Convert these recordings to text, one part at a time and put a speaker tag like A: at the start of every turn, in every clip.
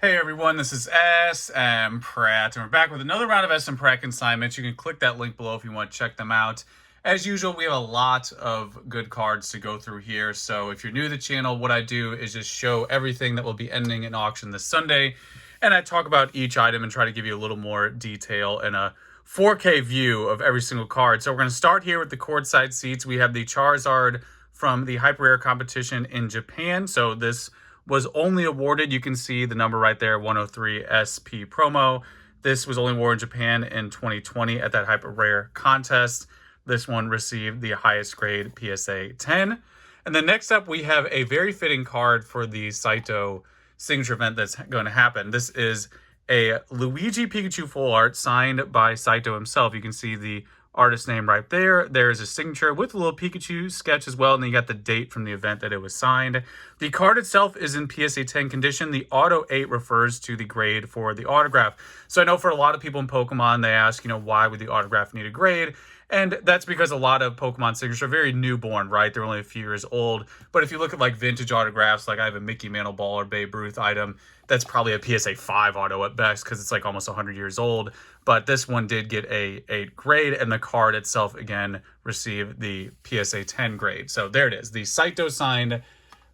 A: Hey everyone, this is smpratte, and we're back with another round of smpratte consignments. You can click that link below if you want to check them out. As usual, we have a lot of good cards to go through here, so if you're new to the channel, what I do is just show everything that will be ending in auction this Sunday, and I talk about each item and try to give you a little more detail and a 4K view of every single card. So we're going to start here with the courtside seats. We have the Charizard from the Hyper Rare competition in Japan, so this was only awarded, you can see the number right there, 103 SP Promo. This was only awarded in Japan in 2020 at that Hyper Rare contest. This one received the highest grade PSA 10. And then next up, we have a very fitting card for the Saitou signature event that's going to happen. This is a Luigi Pikachu full art signed by Saitou himself. You can see the artist name right there. There's a signature with a little Pikachu sketch as well, and then you got the date from the event that it was signed. The card itself is in PSA 10 condition. The Auto 8 refers to the grade for the autograph. So I know for a lot of people in Pokemon, they ask, why would the autograph need a grade? And that's because a lot of Pokemon signatures are very newborn, right? They're only a few years old. But if you look at like vintage autographs, like I have a Mickey Mantle Ball or Babe Ruth item, that's probably a PSA 5 auto at best because it's like almost 100 years old. But this one did get a grade, and the card itself, again, received the PSA 10 grade. So there it is. The Saitou signed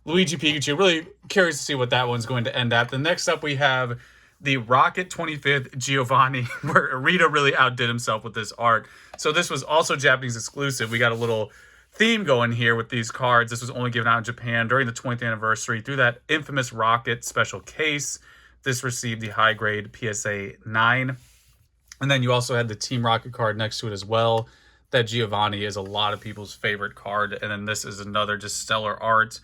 A: Luigi Pikachu. Really curious to see what that one's going to end at. The next up, we have the Rocket 25th Giovanni, where Arita really outdid himself with this art. So this was also Japanese exclusive. We got a little theme going here with these cards. This was only given out in Japan during the 20th anniversary through that infamous Rocket special case. This received the high grade PSA 9. And then you also had the Team Rocket card next to it as well. That Giovanni is a lot of people's favorite card. And then this is another just stellar art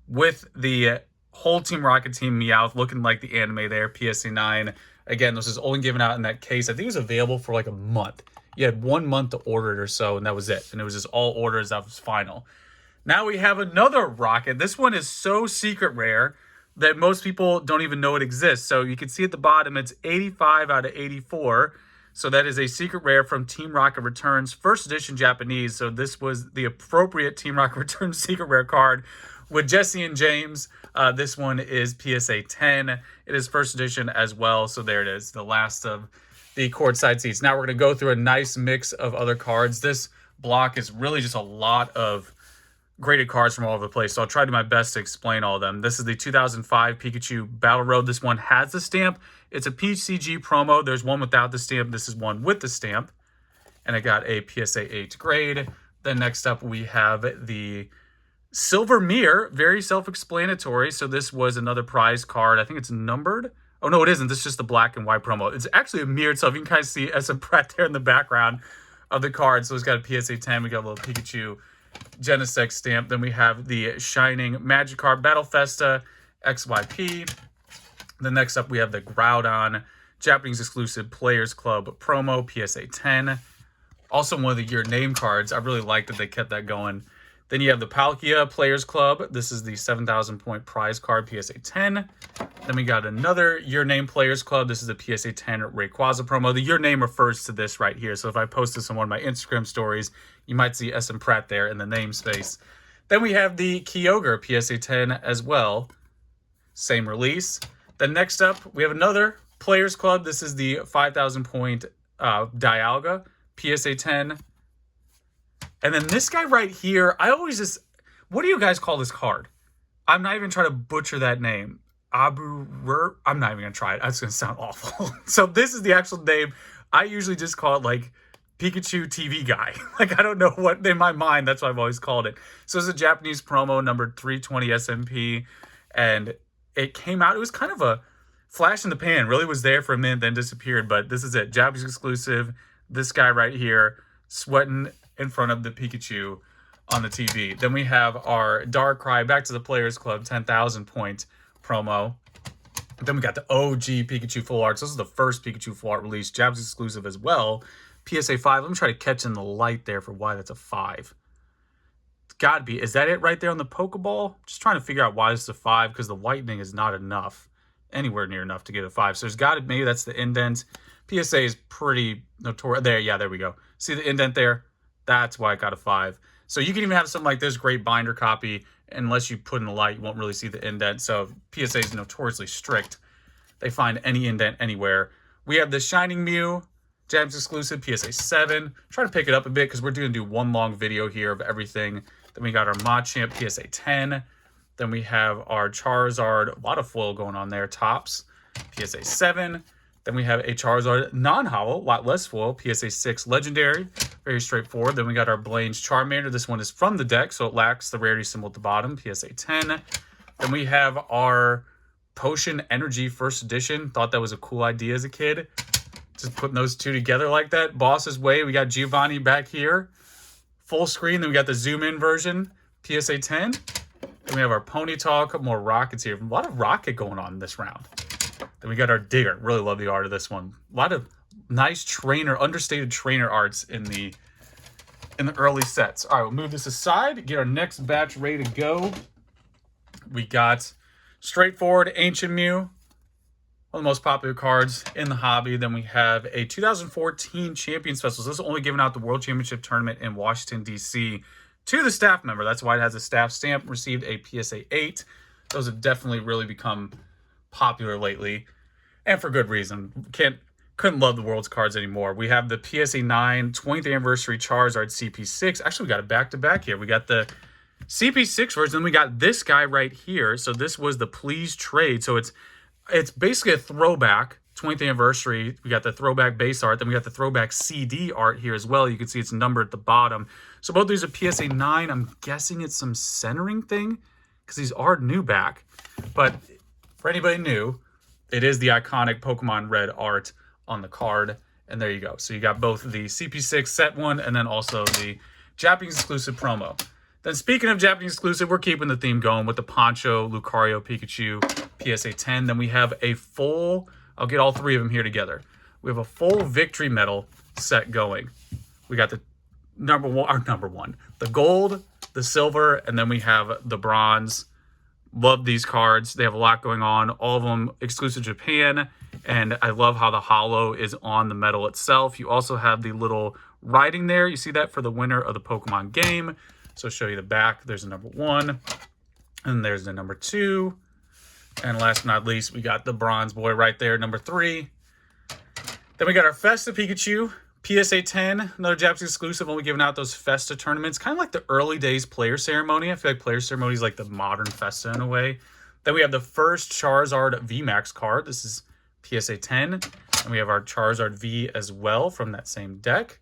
A: with the whole Team Rocket team Meowth looking like the anime there, PSA 9. Again, this is only given out in that case. I think it was available for like a month. You had 1 month to order it or so, and that was it. And it was just all orders. That was final. Now we have another Rocket. This one is so secret rare that most people don't even know it exists. So you can see at the bottom, it's 85 out of 84. So that is a secret rare from Team Rocket Returns, first edition Japanese. So this was the appropriate Team Rocket Returns secret rare card with Jesse and James. This one is PSA 10. It is first edition as well. So there it is, the last of the courtside seats. Now we're going to go through a nice mix of other cards. This block is really just a lot of graded cards from all over the place. So I'll try to do my best to explain all of them. This is the 2005 Pikachu Battle Road. This one has the stamp. It's a PCG promo. There's one without the stamp. This is one with the stamp. And I got a PSA 8 grade. Then next up we have the Silver Mirror. Very self-explanatory. So this was another prize card. I think it's numbered. Oh, no, it isn't. This is just the black and white promo. It's actually a mirror itself. You can kind of see smpratte there in the background of the card. So it's got a PSA 10. We got a little Pikachu Genesect stamp. Then we have the Shining Magikarp Battle Festa XYP. Then next up, we have the Groudon Japanese exclusive Players Club promo PSA 10. Also one of the year name cards. I really like that they kept that going. Then you have the Palkia Players Club. This is the 7,000 point prize card PSA 10. Then we got another Your Name Players Club. This is the PSA 10 Rayquaza promo. The Your Name refers to this right here. So if I post this on one of my Instagram stories, you might see smpratte there in the namespace. Then we have the Kyogre PSA 10 as well. Same release. Then next up, we have another Players Club. This is the 5,000 point Dialga PSA 10. And then this guy right here, I always just, what do you guys call this card? I'm not even trying to butcher that name. I'm not even going to try it. That's going to sound awful. So this is the actual name. I usually just call it like Pikachu TV guy. Like I don't know what, in my mind, that's what I've always called it. So it's a Japanese promo number 320 SMP. And it came out, it was kind of a flash in the pan. Really was there for a minute, then disappeared. But this is it. Japanese exclusive. This guy right here, sweating in front of the Pikachu on the TV. Then we have our Darkrai Back to the Players Club 10,000 point promo. Then we got the OG Pikachu Full Arts. This is the first Pikachu Full Art release, Japanese exclusive as well. PSA 5. Let me try to catch in the light there for why that's a 5. It's got to be. Is that it right there on the Pokeball? Just trying to figure out why this is a 5 because the whitening is not enough. Anywhere near enough to get a 5. So there's got to, maybe that's the indent. PSA is pretty notorious. There, yeah, there we go. See the indent there? That's why I got a 5. So you can even have something like this great binder copy. Unless you put in the light, you won't really see the indent. So PSA is notoriously strict they find any indent anywhere. We have the Shining Mew, Japanese exclusive, PSA 7. Try to pick it up a bit because we're going to do one long video here of everything. Then we got our Machamp, PSA 10. Then we have our Charizard, a lot of foil going on there, tops, PSA 7. Then we have a Charizard non-hollow, a lot less foil, PSA 6 legendary, very straightforward. Then we got our Blaine's Charmander. This one is from the deck, so it lacks the rarity symbol at the bottom, PSA 10. Then we have our Potion Energy first edition. Thought that was a cool idea as a kid. Just putting those two together like that. Boss's Way, we got Giovanni back here. Full screen, then we got the zoom in version, PSA 10. Then we have our Ponyta, a couple more rockets here. A lot of rocket going on this round. Then we got our Digger. Really love the art of this one. A lot of nice understated trainer arts in the early sets. All right, we'll move this aside, get our next batch ready to go. We got straightforward Ancient Mew, one of the most popular cards in the hobby. Then we have a 2014 Champion Specials. This is only given out the World Championship Tournament in Washington, D.C. to the staff member. That's why it has a staff stamp. Received a PSA 8. Those have definitely really become popular lately, and for good reason. Couldn't love the World's cards anymore. We have the PSA 9 20th Anniversary Charizard CP6. Actually, we got it back-to-back here. We got the CP6 version, then we got this guy right here. So this was the Please Trade. So it's basically a throwback, 20th Anniversary. We got the throwback base art. Then we got the throwback CD art here as well. You can see it's numbered at the bottom. So both these are PSA 9. I'm guessing it's some centering thing because these are new back. But for anybody new, it is the iconic Pokemon Red art on the card. And there you go. So you got both the CP6 set one and then also the Japanese exclusive promo. Then speaking of Japanese exclusive, we're keeping the theme going with the Poncho, Lucario, Pikachu, PSA 10. Then we have a full, I'll get all three of them here together. We have a full Victory Medal set going. We got the number one, the gold, the silver, and then we have the bronze. Love these cards. They have a lot going on. All of them exclusive to Japan. And I love how the holo is on the medal itself. You also have the little writing there. You see that for the winner of the Pokemon game. So I'll show you the back. There's a number 1. And there's the number 2. And last but not least, we got the bronze boy right there, number 3. Then we got our Festa Pikachu, PSA 10. Another Japanese exclusive, only giving out those Festa tournaments. Kind of like the early days Player Ceremony. I feel like Player Ceremony is like the modern Festa in a way. Then we have the first Charizard VMAX card. This is PSA 10. And we have our Charizard V as well from that same deck.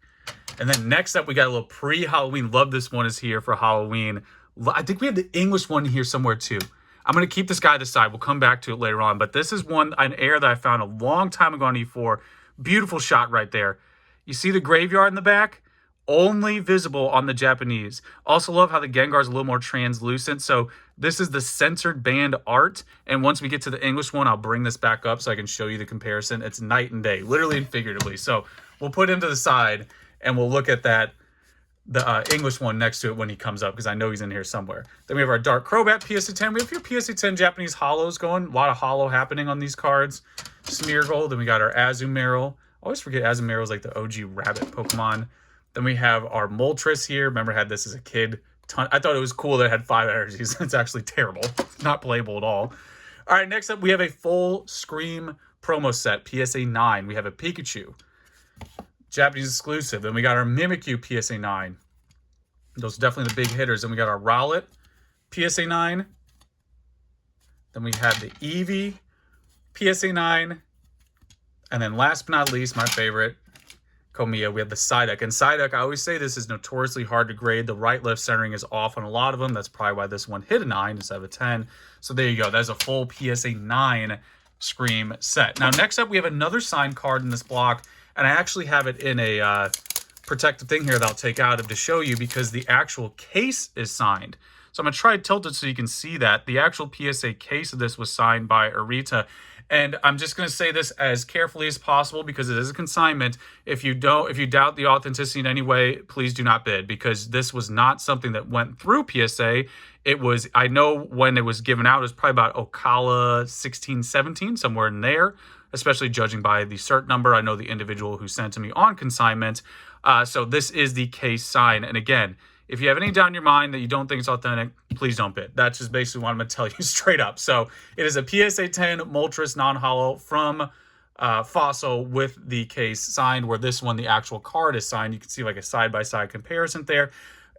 A: And then next up, we got a little pre-Halloween. Love this one is here for Halloween. I think we have the English one here somewhere too. I'm going to keep this guy to the side. We'll come back to it later on. But this is an air that I found a long time ago on E4. Beautiful shot right there. You see the graveyard in the back? Only visible on the Japanese. Also love how the Gengar is a little more translucent. So this is the censored band art. And once we get to the English one, I'll bring this back up so I can show you the comparison. It's night and day, literally and figuratively. So we'll put him to the side and we'll look at that, the English one next to it when he comes up, because I know he's in here somewhere. Then we have our Dark Crobat PSA 10. We have a few PSA 10 Japanese holos going. A lot of holo happening on these cards. Smeargle. Then we got our Azumarill. I always forget Azumarill is like the OG rabbit Pokemon. Then we have our Moltres here. Remember, I had this as a kid. I thought it was cool that it had 5 energies. It's actually terrible. Not playable at all. All right, next up, we have a full Scream promo set, PSA 9. We have a Pikachu, Japanese exclusive. Then we got our Mimikyu, PSA 9. Those are definitely the big hitters. Then we got our Rowlet, PSA 9. Then we have the Eevee, PSA 9. And then last but not least, my favorite, Komiya, we have the Psyduck. And Psyduck, I always say this is notoriously hard to grade. The right-left centering is off on a lot of them. That's probably why this one hit a 9 instead of a 10. So there you go. That's a full PSA 9 Scream set. Now, next up, we have another signed card in this block. And I actually have it in a protective thing here that I'll take out of to show you because the actual case is signed. So I'm going to try to tilt it so you can see that. The actual PSA case of this was signed by Arita. And I'm just going to say this as carefully as possible because it is a consignment. If you doubt the authenticity in any way, please do not bid, because this was not something that went through PSA. It was, I know when it was given out, it was probably about Ocala 16, 17, somewhere in there, especially judging by the cert number. I know the individual who sent to me on consignment. So this is the case sign. And again, If you have any doubt in your mind that you don't think it's authentic, please don't bid. That's just basically what I'm going to tell you straight up. So it is a PSA 10 Moltres non-hollow from Fossil with the case signed, where this one, the actual card is signed. You can see like a side-by-side comparison there.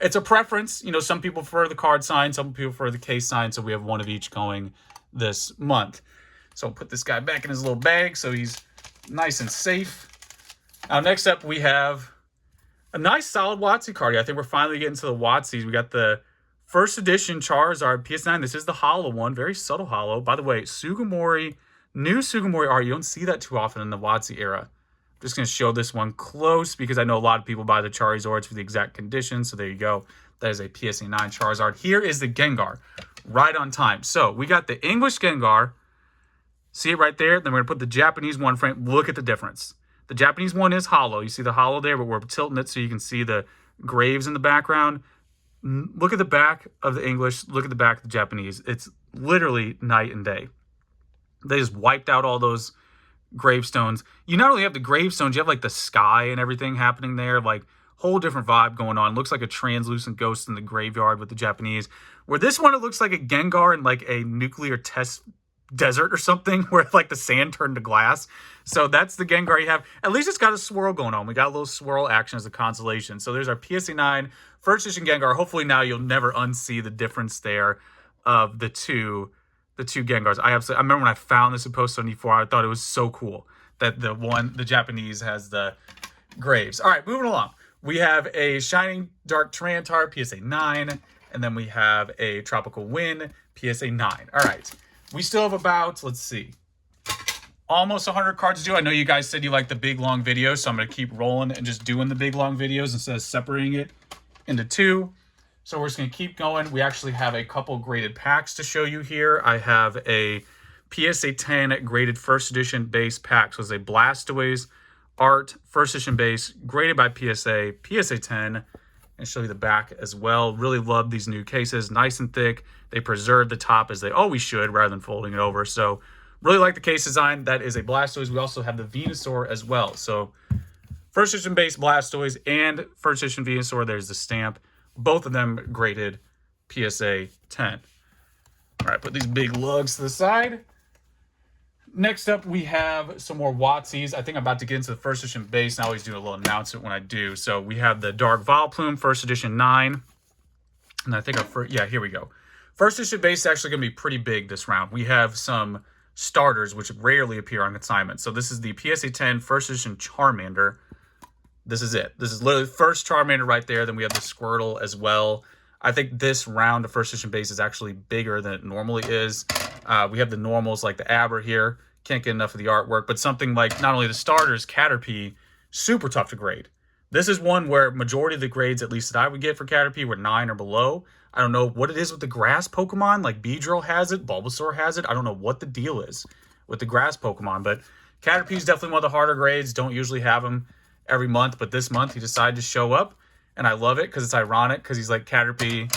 A: It's a preference. You know, some people prefer the card signed, some people prefer the case signed, so we have one of each going this month. So I'll put this guy back in his little bag so he's nice and safe. Now, next up, we have a nice solid WotC card. I think we're finally getting to the WotCs. We got the first edition Charizard PS9. This is the hollow one, very subtle hollow. By the way, Sugimori, new Sugimori art. You don't see that too often in the WotC era. I'm just going to show this one close because I know a lot of people buy the Charizards for the exact conditions. So there you go. That is a PSA 9 Charizard. Here is the Gengar, right on time. So we got the English Gengar. See it right there? Then we're going to put the Japanese one frame. Look at the difference. The Japanese one is hollow. You see the hollow there, but we're tilting it so you can see the graves in the background. Look at the back of the English. Look at the back of the Japanese. It's literally night and day. They just wiped out all those gravestones. You not only have the gravestones, you have like the sky and everything happening there. Like, whole different vibe going on. Looks like a translucent ghost in the graveyard with the Japanese. Where this one, it looks like a Gengar in like a nuclear test desert or something, where like the sand turned to glass. So that's the Gengar you have. At least it's got a swirl going on. We got a little swirl action as a consolation. So there's our PSA 9 first edition Gengar. Hopefully now you'll never unsee the difference there of the two Gengars. I remember when I found this in Post 74, I thought it was so cool that the Japanese has the graves. All right, moving along. We have a Shining Dark Tyranitar, PSA 9, and then we have a Tropical Wind, PSA 9. All right. We still have about, let's see, almost 100 cards to do. I know you guys said you like the big, long videos, so I'm going to keep rolling and just doing the big, long videos instead of separating it into two. So we're just going to keep going. We actually have a couple graded packs to show you here. I have a PSA 10 graded first edition base pack. So it's a Blastoise art first edition base graded by PSA 10, and show you the back as well. Really love these new cases, nice and thick. They preserve the top as they always should rather than folding it over. So really like the case design. That is a Blastoise. We also have the Venusaur as well. So first edition base Blastoise and first edition Venusaur. There's the stamp. Both of them graded PSA 10. All right, put these big lugs to the side. Next up, we have some more WotCs. I think I'm about to get into the first edition base, and I always do a little announcement when I do. So we have the Dark Vileplume, first edition 9. And I think here we go. First edition base is actually going to be pretty big this round. We have some starters, which rarely appear on consignment. So this is the PSA 10 first edition Charmander. This is it. This is literally the first Charmander right there. Then we have the Squirtle as well. I think this round of first edition base is actually bigger than it normally is. We have the normals like the Aber here. Can't get enough of the artwork. But something like not only the starters, Caterpie, super tough to grade. This is one where majority of the grades, at least that I would get for Caterpie, were 9 or below. I don't know what it is with the grass Pokemon. Like Beedrill has it, Bulbasaur has it. I don't know what the deal is with the grass Pokemon. But Caterpie is definitely one of the harder grades. Don't usually have him every month. But this month he decided to show up. And I love it because it's ironic because he's like Caterpie.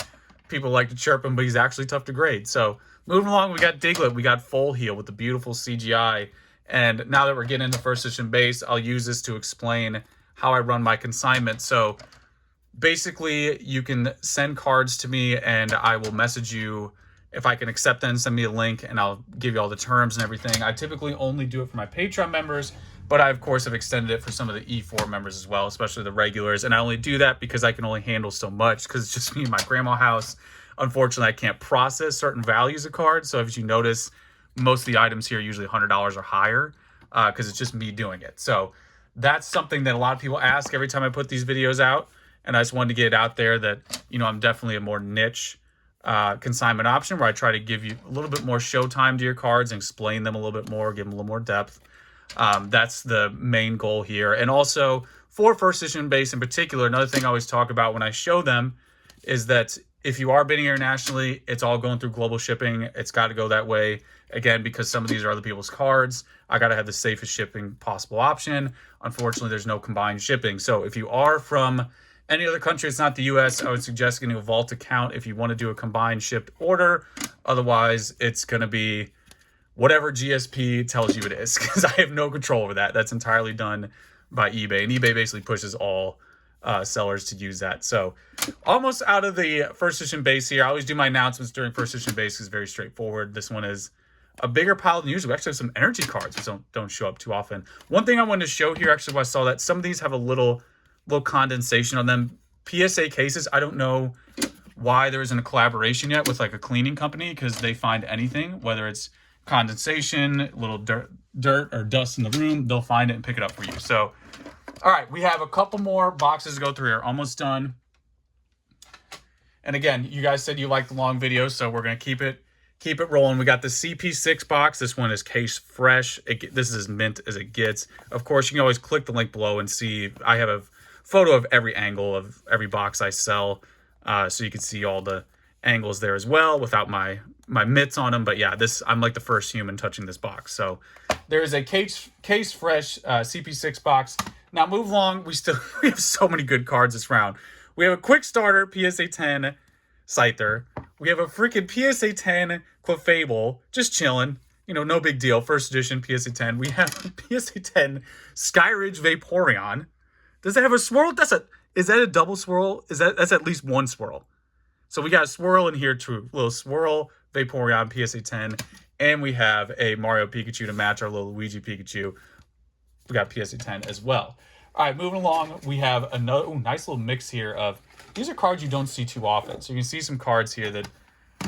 A: People like to chirp him, but he's actually tough to grade. So moving along, we got Diglett. We got Full Heal with the beautiful CGI. And now that we're getting into first edition base, I'll use this to explain how I run my consignment. So basically, you can send cards to me and I will message you if I can accept them. Send me a link and I'll give you all the terms and everything. I typically only do it for my Patreon members, but I, of course, have extended it for some of the E4 members as well, especially the regulars. And I only do that because I can only handle so much because it's just me and my grandma's house. Unfortunately, I can't process certain values of cards. So as you notice, most of the items here are usually $100 or higher because it's just me doing it. So that's something that a lot of people ask every time I put these videos out. And I just wanted to get it out there that, you know, I'm definitely a more niche consignment option where I try to give you a little bit more showtime to your cards and explain them a little bit more, give them a little more depth. That's the main goal here. And also for first edition base in particular, another thing I always talk about when I show them is that if you are bidding internationally, it's all going through global shipping. It's got to go that way. Again, because some of these are other people's cards, I got to have the safest shipping possible option. Unfortunately, there's no combined shipping. So if you are from any other country, it's not the US, I would suggest getting a Vault account if you want to do a combined shipped order. Otherwise, it's going to be whatever GSP tells you it is, because I have no control over that. That's entirely done by eBay. And eBay basically pushes all sellers to use that. So almost out of the first edition base here. I always do my announcements during first edition base. It's very straightforward. This one is a bigger pile than usual. We actually have some energy cards which don't show up too often. One thing I wanted to show here, actually, when I saw that some of these have a little condensation on them. PSA cases, I don't know why there isn't a collaboration yet with like a cleaning company, because they find anything, whether it's condensation, little dirt or dust in the room, they'll find it and pick it up for you. So all right, we have a couple more boxes to go through here. Almost done. And again, you guys said you like the long videos, so we're going to keep it rolling. We got the CP6 box. This one is case fresh. This is as mint as it gets. Of course, you can always click the link below and see. I have a photo of every angle of every box I sell, so you can see all the angles there as well without my mitts on them. But yeah, I'm like the first human touching this box. So there is a case fresh CP6 box. Now move along. We have so many good cards this round. We have a quick starter PSA 10 Saitou. We have a freaking PSA 10 Clefable, just chilling. You know, no big deal. First edition PSA 10. We have PSA 10 Skyridge Vaporeon. Does it have a swirl? Is that a double swirl? That's at least one swirl. So we got a swirl in here too. Little swirl Vaporeon PSA 10. And we have a Mario Pikachu to match our little Luigi Pikachu. We got PSA 10 as well. All right, moving along, we have another nice little mix here of, these are cards you don't see too often. So you can see some cards here that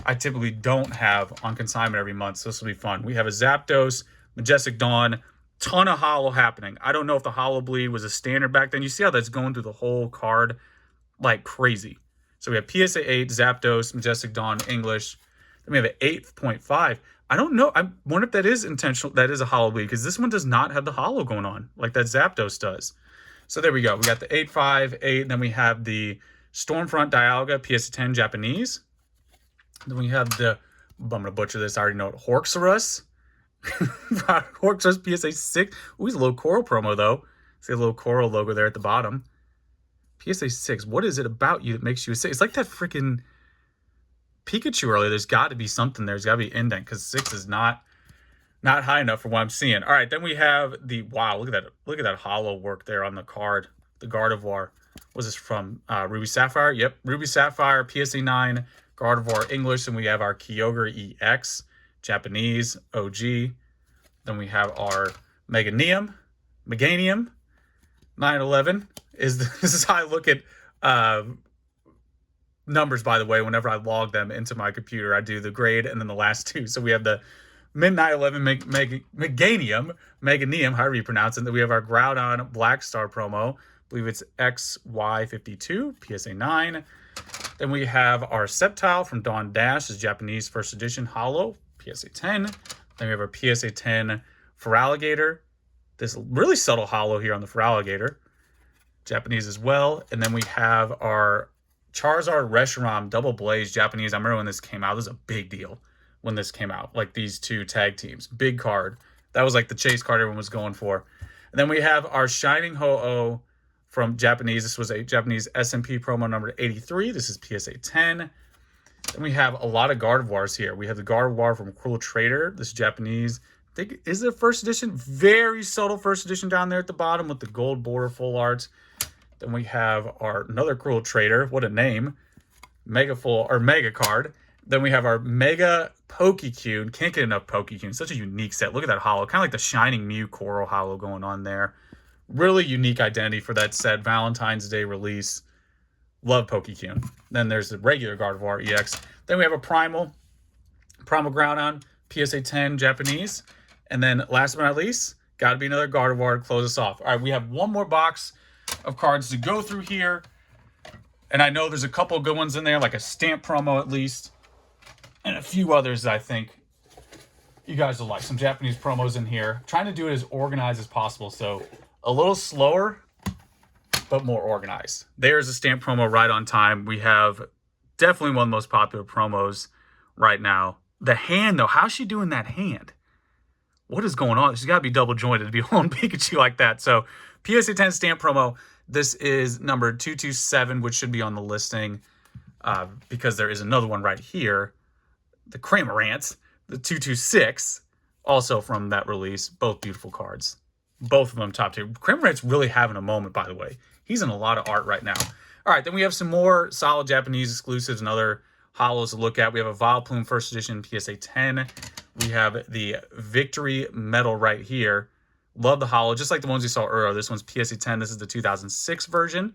A: I typically don't have on consignment every month. So this will be fun. We have a Zapdos, Majestic Dawn, ton of holo happening. I don't know if the holo bleed was a standard back then. You see how that's going through the whole card like crazy. So we have PSA 8, Zapdos, Majestic Dawn, English. Then we have an 8.5. I don't know. I wonder if that is intentional. That is a holo bleed, because this one does not have the holo going on like that Zapdos does. So there we go. We got the 8.5, 8. Then we have the Stormfront Dialga, PSA 10 Japanese. Then we have the, I'm going to butcher this, I already know it, Horxorus. Horxorus PSA 6. Ooh, he's a little Coral promo, though. See a little Coral logo there at the bottom. PSA 6. What is it about you that makes you a 6? It's like that freaking Pikachu earlier. There's got to be something there. There's got to be indent, because 6 is not high enough for what I'm seeing. All right, then we have the, wow, look at that holo work there on the card. The Gardevoir. Was this from Ruby Sapphire? Yep, Ruby Sapphire, PSA 9, Gardevoir English, and we have our Kyogre EX, Japanese, OG. Then we have our Meganium, 911. This is how I look at numbers, by the way. Whenever I log them into my computer, I do the grade and then the last two. So we have the Midnight 11 Meganium, however you pronounce it. Then we have our Groudon Black Star promo. I believe it's XY52, PSA 9. Then we have our Sceptile from Dawn Dash, is Japanese first edition holo, PSA 10. Then we have our PSA 10 Feraligatr. This really subtle holo here on the Feraligatr, Japanese as well. And then we have our Charizard Reshiram Double Blaze, Japanese. I remember when this came out. This was a big deal when this came out. Like these two tag teams. Big card. That was like the chase card everyone was going for. And then we have our Shining Ho-Oh from Japanese. This was a Japanese SMP promo number 83. This is PSA 10. Then we have a lot of Gardevoirs here. We have the Gardevoir from Cruel Trader. This is Japanese. I think, is it a first edition? Very subtle first edition down there at the bottom with the gold border full art. Then we have our another Cruel Trader. What a name. Mega card. Then we have our Mega Pokecune. Can't get enough Pokecune. Such a unique set. Look at that holo. Kind of like the Shining Mew Coral holo going on there. Really unique identity for that set. Valentine's Day release. Love Pokecune. Then there's the regular Gardevoir EX. Then we have a Primal Groudon, PSA 10 Japanese. And then last but not least, got to be another Gardevoir to close us off. All right, we have one more box of cards to go through here. And I know there's a couple good ones in there, like a stamp promo at least. And a few others that I think you guys will like. Some Japanese promos in here. Trying to do it as organized as possible. So a little slower, but more organized. There's a stamp promo right on time. We have definitely one of the most popular promos right now. The hand, though. How's she doing that hand? What is going on? She's got to be double jointed to be holding Pikachu like that. So PSA 10 stamp promo. This is number 227, which should be on the listing because there is another one right here. The Cramorant, the 226, also from that release. Both beautiful cards. Both of them top tier. Cramorant's really having a moment, by the way. He's in a lot of art right now. All right, then we have some more solid Japanese exclusives and other holos to look at. We have a Vileplume First Edition PSA 10. We have the Victory Medal right here. Love the holo, just like the ones we saw earlier. This one's PSA 10. This is the 2006 version.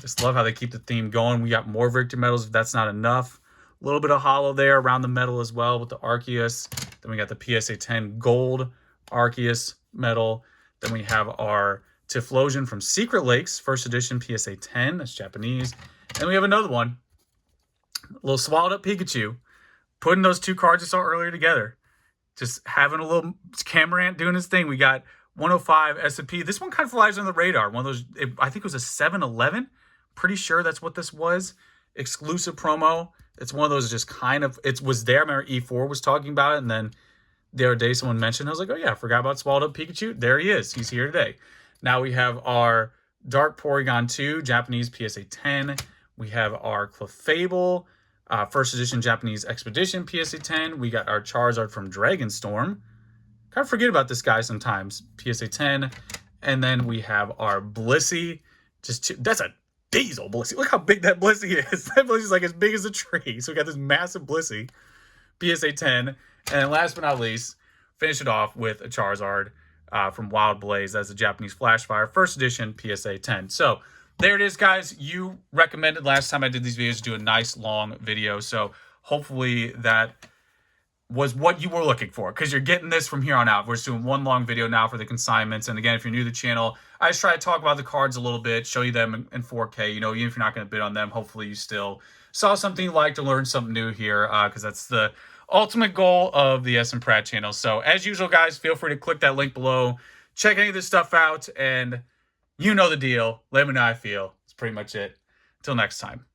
A: Just love how they keep the theme going. We got more Victory Medals if that's not enough. A little bit of holo there around the medal as well with the Arceus. Then we got the PSA 10 Gold Arceus medal. Then we have our Typhlosion from Secret Lakes, First Edition PSA 10. That's Japanese. And we have another one. A little swallowed up Pikachu. Putting those two cards I saw earlier together. Just having a little Camarant doing his thing. We got 105 S&P. This one kind of flies under the radar. One of those, I think it was a 7-11. Pretty sure that's what this was. Exclusive promo. It's one of those just kind of, it was there. I remember E4 was talking about it. And then the other day someone mentioned, I was like, oh yeah, I forgot about Swallowed Up Pikachu. There he is. He's here today. Now we have our Dark Porygon 2, Japanese PSA 10. We have our Clefable, First Edition Japanese Expedition PSA 10. We got our Charizard from Dragonstorm. Kind of forget about this guy sometimes. PSA 10. And then we have our Blissey. That's a diesel Blissey. Look how big that Blissey is. That Blissey's like as big as a tree. So we got this massive Blissey. PSA 10. And last but not least, finish it off with a Charizard from Wild Blaze. That's a Japanese Flash Fire. First Edition PSA 10. So there it is, guys. You recommended last time I did these videos to do a nice long video. So hopefully that was what you were looking for, because you're getting this from here on out. We're just doing one long video now for the consignments. And again, if you're new to the channel, I just try to talk about the cards a little bit, show you them in 4K. You know, even if you're not going to bid on them, hopefully you still saw something you liked or learned something new here, because that's the ultimate goal of the smpratte channel. So as usual, guys, feel free to click that link below, check any of this stuff out, and you know the deal. Let me know how I feel. That's pretty much it. Until next time.